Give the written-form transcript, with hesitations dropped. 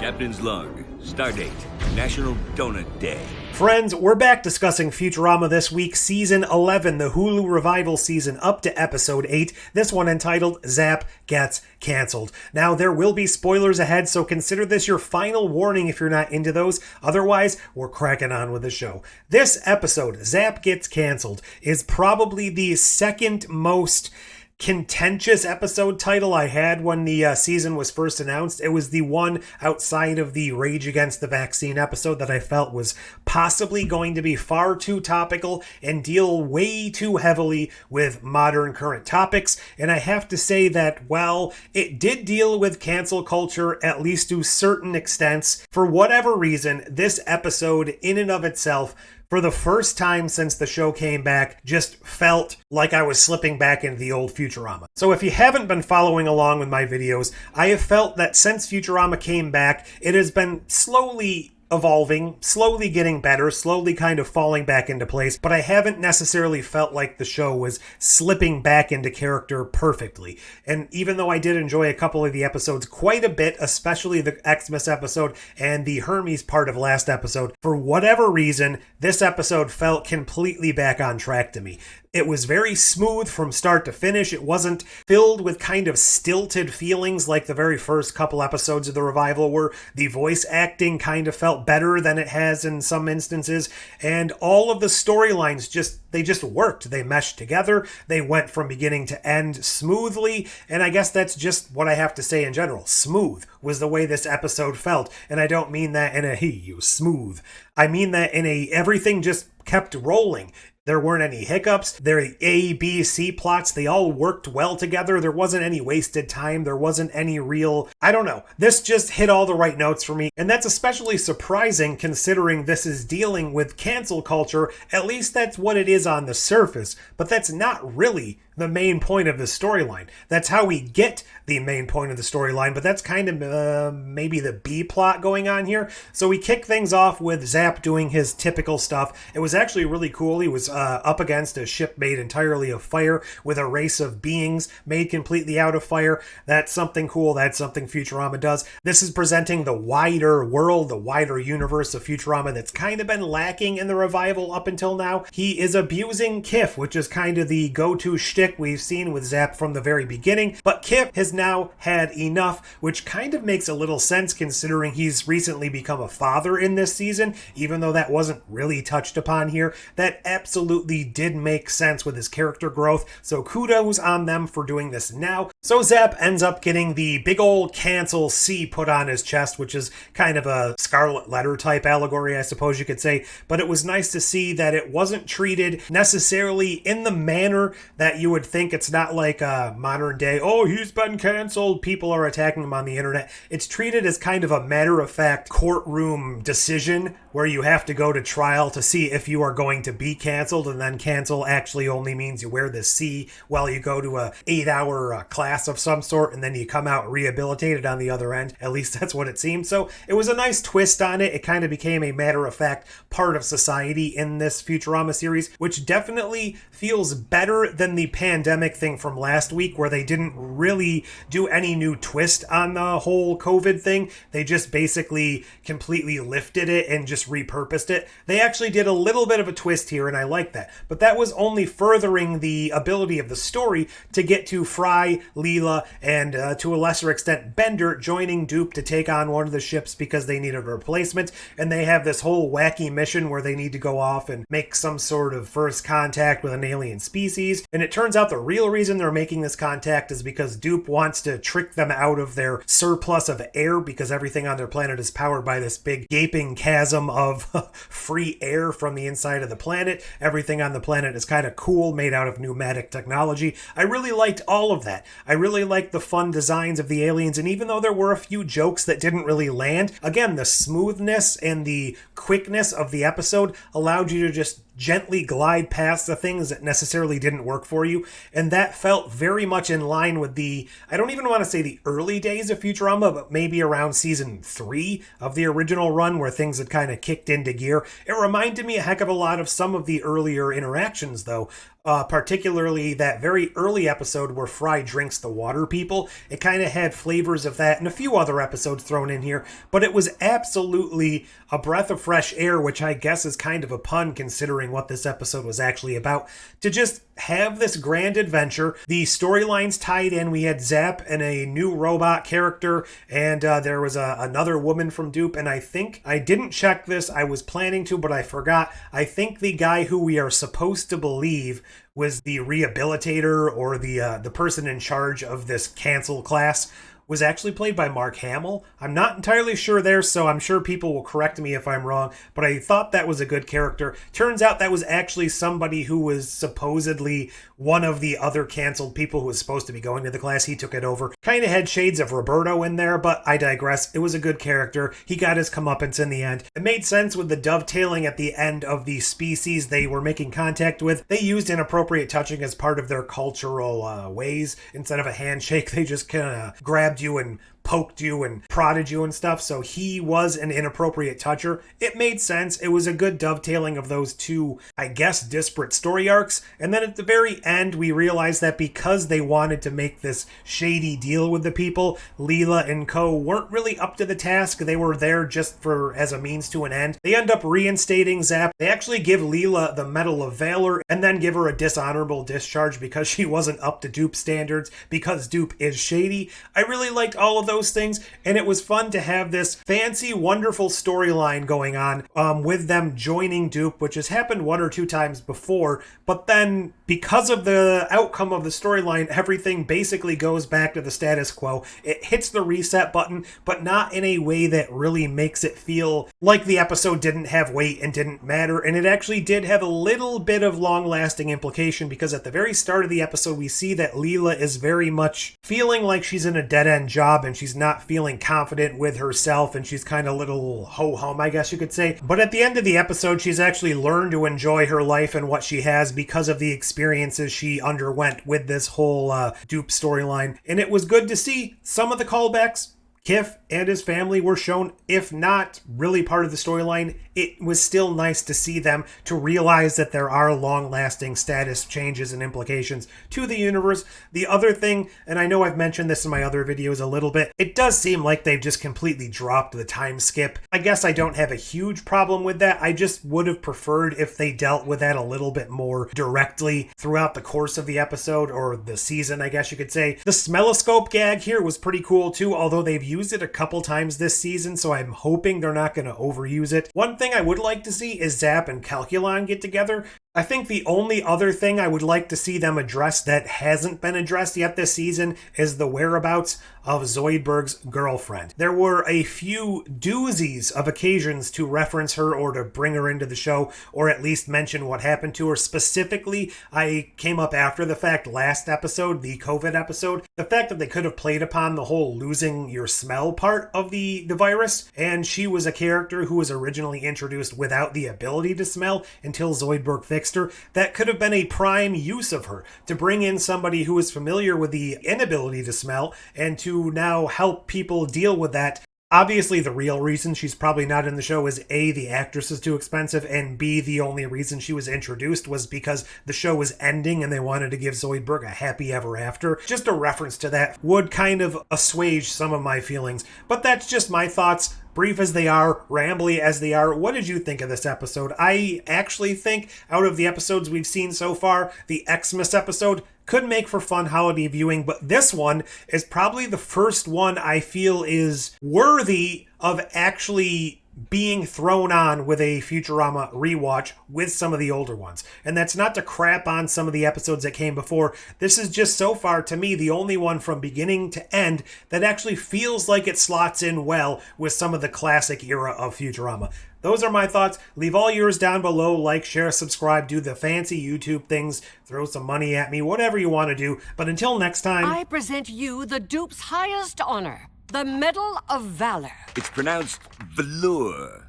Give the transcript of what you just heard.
Captain's log. Stardate. National Donut Day. Friends, we're back discussing Futurama this week, Season 11, the Hulu revival season up to Episode 8, this one entitled Zapp Gets Cancelled. Now, there will be spoilers ahead, so consider this your final warning if you're not into those. Otherwise, we're cracking on with the show. This episode, Zapp Gets Cancelled, is probably the second most contentious episode title I had when the season was first announced. It was the one outside of the Rage Against the Vaccine episode that I felt was possibly going to be far too topical and deal way too heavily with modern current topics. And I have to say that, well, it did deal with cancel culture, at least to certain extents. For whatever reason, this episode in and of itself, for the first time since the show came back, just felt like I was slipping back into the old Futurama. So if you haven't been following along with my videos, I have felt that since Futurama came back, it has been slowly evolving, slowly getting better, slowly kind of falling back into place, but I haven't necessarily felt like the show was slipping back into character perfectly. And even though I did enjoy a couple of the episodes quite a bit, especially the Xmas episode and the Hermes part of last episode, for whatever reason, this episode felt completely back on track to me. It was very smooth from start to finish. It wasn't filled with kind of stilted feelings like the very first couple episodes of the revival were. The voice acting kind of felt better than it has in some instances. And all of the storylines just worked. They meshed together. They went from beginning to end smoothly. And I guess that's just what I have to say in general. Smooth was the way this episode felt. And I don't mean that in a, hey, you smooth. I mean that in a, everything just kept rolling. There weren't any hiccups. Their A, B, C plots, they all worked well together. There wasn't any wasted time. There wasn't any real, I don't know. This just hit all the right notes for me. And that's especially surprising considering this is dealing with cancel culture. At least that's what it is on the surface. But that's not really the main point of the storyline. That's how we get the main point of the storyline, but that's kind of maybe the B plot going on here. So we kick things off with Zapp doing his typical stuff. It was actually really cool. He was up against a ship made entirely of fire with a race of beings made completely out of fire. That's something cool. That's something Futurama does. This is presenting the wider world, the wider universe of Futurama that's kind of been lacking in the revival up until now. He is abusing Kif, which is kind of the go-to shtick we've seen with Zapp from the very beginning, but Kif has now had enough, which kind of makes a little sense considering he's recently become a father in this season, even though that wasn't really touched upon here. That absolutely did make sense with his character growth, so kudos on them for doing this now. So Zapp ends up getting the big old cancel C put on his chest, which is kind of a scarlet letter type allegory, I suppose you could say, but it was nice to see that it wasn't treated necessarily in the manner that you would think. It's not like a modern day, oh, he's been canceled, people are attacking him on the internet. It's treated as kind of a matter-of-fact courtroom decision where you have to go to trial to see if you are going to be canceled, and then cancel actually only means you wear this C while you go to a 8-hour class of some sort, and then you come out rehabilitated on the other end. At least that's what it seemed. So it was a nice twist on it. It kind of became a matter-of-fact part of society in this Futurama series, which definitely feels better than the pandemic thing from last week where they didn't really do any new twist on the whole COVID thing. They just basically completely lifted it and just repurposed it. They actually did a little bit of a twist here, and I like that. But that was only furthering the ability of the story to get to Fry, Leela, and to a lesser extent Bender joining Dupe to take on one of the ships because they needed a replacement, and they have this whole wacky mission where they need to go off and make some sort of first contact with an alien species. And it turns out the real reason they're making this contact is because Dupe wants to trick them out of their surplus of air because everything on their planet is powered by this big gaping chasm of free air from the inside of the planet. Everything on the planet is kind of cool, made out of pneumatic technology. I really liked all of that. I really liked the fun designs of the aliens, and even though there were a few jokes that didn't really land, again, the smoothness and the quickness of the episode allowed you to just gently glide past the things that necessarily didn't work for you, and that felt very much in line with the, I don't even want to say the early days of Futurama, but maybe around season 3 of the original run where things had kind of kicked into gear. It reminded me a heck of a lot of some of the earlier interactions, though, particularly that very early episode where Fry drinks the water people. It kind of had flavors of that and a few other episodes thrown in here, but it was absolutely a breath of fresh air, which I guess is kind of a pun considering what this episode was actually about, to just have this grand adventure. The storylines tied in. We had Zapp and a new robot character, and there was another woman from Dupe, and I think, I didn't check this, I was planning to, but I forgot. I think the guy who we are supposed to believe was the rehabilitator or the person in charge of this cancel class was actually played by Mark Hamill. I'm not entirely sure there, so I'm sure people will correct me if I'm wrong, but I thought that was a good character. Turns out that was actually somebody who was supposedly one of the other canceled people who was supposed to be going to the class. He took it over. Kind of had shades of Roberto in there, but I digress. It was a good character. He got his comeuppance in the end. It made sense with the dovetailing at the end of the species they were making contact with. They used inappropriate touching as part of their cultural ways. Instead of a handshake, they just kind of grabbed you and poked you and prodded you and stuff, so he was an inappropriate toucher. It made sense. It was a good dovetailing of those two, I guess, disparate story arcs. And then at the very end, we realized that because they wanted to make this shady deal with the people, Leela and co weren't really up to the task. They were there just for as a means to an end. They end up reinstating Zapp. They actually give Leela the Medal of Valor and then give her a dishonorable discharge because she wasn't up to Dupe standards, because Dupe is shady. I really liked all of those things, and it was fun to have this fancy, wonderful storyline going on with them joining Dupe, which has happened one or two times before, but then because of the outcome of the storyline, everything basically goes back to the status quo. It hits the reset button, but not in a way that really makes it feel like the episode didn't have weight and didn't matter, and it actually did have a little bit of long-lasting implication, because at the very start of the episode, we see that Leela is very much feeling like she's in a dead-end job, and she's not feeling confident with herself, and she's kind of a little ho-hum, I guess you could say. But at the end of the episode, she's actually learned to enjoy her life and what she has because of the experiences she underwent with this whole Dupe storyline. And it was good to see some of the callbacks. Kif and his family were shown, if not really part of the storyline. It was still nice to see them, to realize that there are long-lasting status changes and implications to the universe. The other thing, and I know I've mentioned this in my other videos a little bit, it does seem like they've just completely dropped the time skip. I guess I don't have a huge problem with that. I just would have preferred if they dealt with that a little bit more directly throughout the course of the episode, or the season, I guess you could say. The smelloscope gag here was pretty cool too, although they've used it a couple times this season, so I'm hoping they're not going to overuse it. One thing I would like to see is Zapp and Calculon get together. I think the only other thing I would like to see them address that hasn't been addressed yet this season is the whereabouts of Zoidberg's girlfriend. There were a few doozies of occasions to reference her or to bring her into the show, or at least mention what happened to her. Specifically, I came up after the fact last episode, the COVID episode, the fact that they could have played upon the whole losing your smell part of the virus, and she was a character who was originally introduced without the ability to smell until Zoidberg fixed her. That could have been a prime use of her, to bring in somebody who is familiar with the inability to smell and to now help people deal with that. Obviously, the real reason she's probably not in the show is A, the actress is too expensive, and B, the only reason she was introduced was because the show was ending and they wanted to give Zoidberg a happy ever after. Just a reference to that would kind of assuage some of my feelings. But that's just my thoughts. Brief as they are, rambly as they are, what did you think of this episode? I actually think, out of the episodes we've seen so far, the Xmas episode could make for fun holiday viewing, but this one is probably the first one I feel is worthy of actually being thrown on with a Futurama rewatch with some of the older ones. And that's not to crap on some of the episodes that came before. This is just, so far to me, the only one from beginning to end that actually feels like it slots in well with some of the classic era of Futurama. Those are my thoughts. Leave all yours down below. Like, share, subscribe, do the fancy YouTube things, throw some money at me, whatever you want to do. But until next time, I present you the Dupe's highest honor, the Medal of Valor. It's pronounced velour.